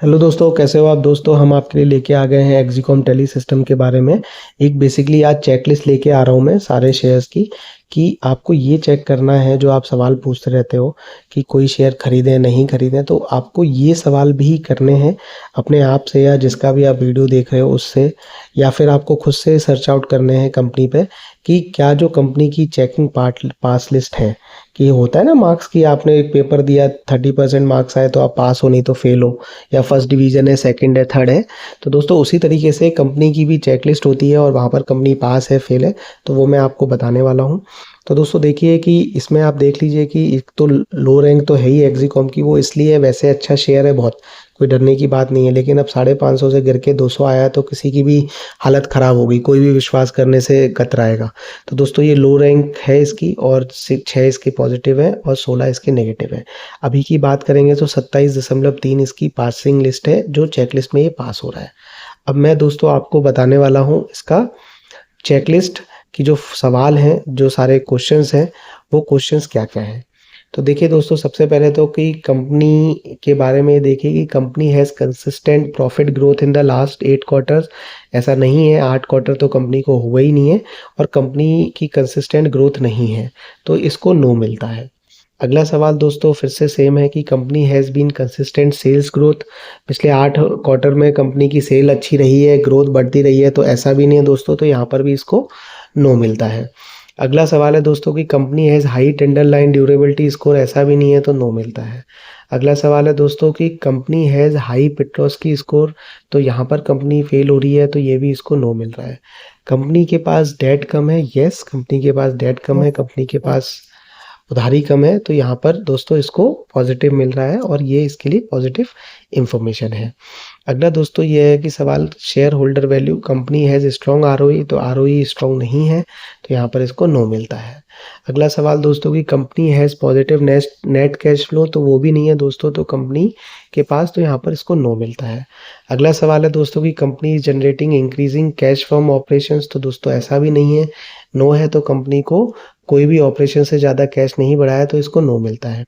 Hello दोस्तों, कैसे हो आप दोस्तों। हम आपके लिए लेके आ गए हैं एक्जीकॉम टेली सिस्टम के बारे में। एक बेसिकली आज चेकलिस्ट लेके आ रहा हूँ मैं सारे शेयर्स की, कि आपको ये चेक करना है। जो आप सवाल पूछते रहते हो कि कोई शेयर खरीदें नहीं खरीदें, तो आपको ये सवाल भी करने हैं अपने आप से, या जिसका भी आप वीडियो देख रहे हो उससे, या फिर आपको खुद से सर्च आउट करने हैं कंपनी पे कि क्या जो कंपनी की चेकिंग पास लिस्ट है, कि होता है ना मार्क्स की, आपने एक पेपर दिया 30% मार्क्स आए तो आप पास हो, नहीं तो फेल हो, या फर्स्ट डिवीजन है, सेकंड है, थर्ड है। तो दोस्तों उसी तरीके से कंपनी की भी चेकलिस्ट होती है और वहाँ पर कंपनी पास है फेल है, तो वो मैं आपको बताने वाला हूँ। तो दोस्तों देखिए कि इसमें आप देख लीजिए कि एक तो लो रैंक तो है ही एक्जीकॉम की, वो इसलिए वैसे अच्छा शेयर है बहुत, कोई डरने की बात नहीं है। लेकिन अब 550 से गिर के 200 आया तो किसी की भी हालत ख़राब होगी, कोई भी विश्वास करने से कतराएगा। तो दोस्तों ये लो रैंक है इसकी, और 6 इसके पॉजिटिव है और 16 इसके नेगेटिव है। अभी की बात करेंगे तो 27.3 इसकी पासिंग लिस्ट है, जो चेकलिस्ट में ये पास हो रहा है। अब मैं दोस्तों आपको बताने वाला हूँ इसका चेकलिस्ट की जो सवाल हैं, जो सारे क्वेश्चंस हैं, वो क्वेश्चंस क्या क्या हैं। तो देखिए दोस्तों, सबसे पहले तो कि कंपनी के बारे में देखिए कि company has consistent profit growth in the last 8 quarters. ऐसा नहीं है, 8 क्वार्टर तो कंपनी को हुआ ही नहीं है और कंपनी की कंसिस्टेंट ग्रोथ नहीं है, तो इसको नो मिलता है। अगला सवाल दोस्तों फिर से सेम है कि company has been consistent sales growth. पिछले 8 क्वार्टर में कंपनी की सेल अच्छी रही है, ग्रोथ बढ़ती रही है, तो ऐसा भी नहीं है दोस्तों, तो यहाँ पर भी इसको नो मिलता है। अगला सवाल है दोस्तों कि company has high tender line durability score. ऐसा भी नहीं है, तो नो मिलता है। अगला सवाल है दोस्तों कि company has high Petronski score. तो यहाँ पर कंपनी फेल हो रही है, तो ये भी इसको नो मिल रहा है। कंपनी के पास डेट कम है। यस, कंपनी के पास डेट कम है, कंपनी के पास उधारी कम है, तो यहाँ पर दोस्तों इसको पॉजिटिव मिल रहा है और ये इसके लिए पॉजिटिव इंफॉर्मेशन है। अगला दोस्तों ये है कि सवाल share holder value. Company has strong ROE, तो आरओई स्ट्रॉन्ग नहीं है, तो यहाँ पर इसको नो मिलता है। अगला सवाल दोस्तों कि company has positive net cash flow. तो वो भी नहीं है दोस्तों, तो कंपनी के पास, तो यहाँ पर इसको नो मिलता है। अगला सवाल है दोस्तों कि company is generating increasing cash from operations. तो दोस्तों ऐसा भी नहीं है, नो है, तो कंपनी को कोई भी ऑपरेशन से ज़्यादा कैश नहीं बढ़ा है, तो इसको नो मिलता है।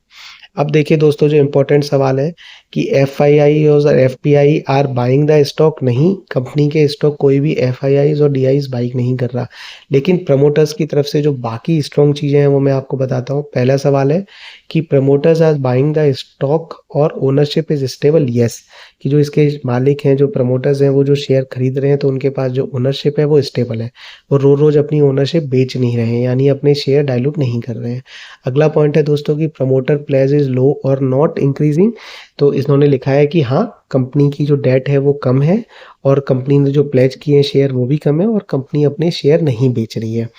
अब देखिए दोस्तों, जो इम्पोर्टेंट सवाल है कि एफआईआई और FPI are buying the stock. नहीं, कंपनी के स्टॉक कोई भी एफआईआईज और डीआईज बाइक नहीं कर रहा, लेकिन प्रमोटर्स की तरफ से जो बाकी स्ट्रॉन्ग चीज़ें हैं वो मैं आपको बताता हूँ। पहला सवाल है कि promoters are buying the stock और ओनरशिप इज स्टेबल। यस, कि जो इसके मालिक हैं, जो प्रमोटर्स हैं, वो जो शेयर खरीद रहे हैं, तो उनके पास जो ओनरशिप है वो स्टेबल है, वो रोज रोज अपनी ओनरशिप बेच नहीं रहे हैं, यानी अपने शेयर डाइल्यूट नहीं कर रहे हैं। अगला पॉइंट है दोस्तों कि प्रमोटर प्लेज इज लो और नॉट इंक्रीजिंग। तो इन्होंने लिखा है कि हाँ, कंपनी की जो डेट है वो कम है, और कंपनी ने जो प्लेज किए हैं शेयर वो भी कम है, और कंपनी अपने शेयर नहीं बेच रही है।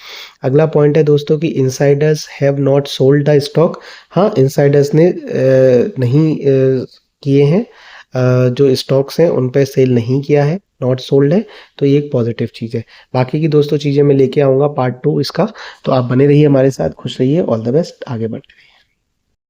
अगला पॉइंट है दोस्तों कि Insiders have not sold the stock. हाँ, इनसाइडर्स ने नहीं किए हैं, जो स्टॉक्स हैं उन पर सेल नहीं किया है, नॉट सोल्ड है, तो ये एक पॉजिटिव चीज़ है। बाकी की दोस्तों चीज़ें मैं लेके आऊँगा पार्ट 2 इसका, तो आप बने रहिए हमारे साथ, खुश रहिए, ऑल द बेस्ट, आगे बढ़ते रहिए।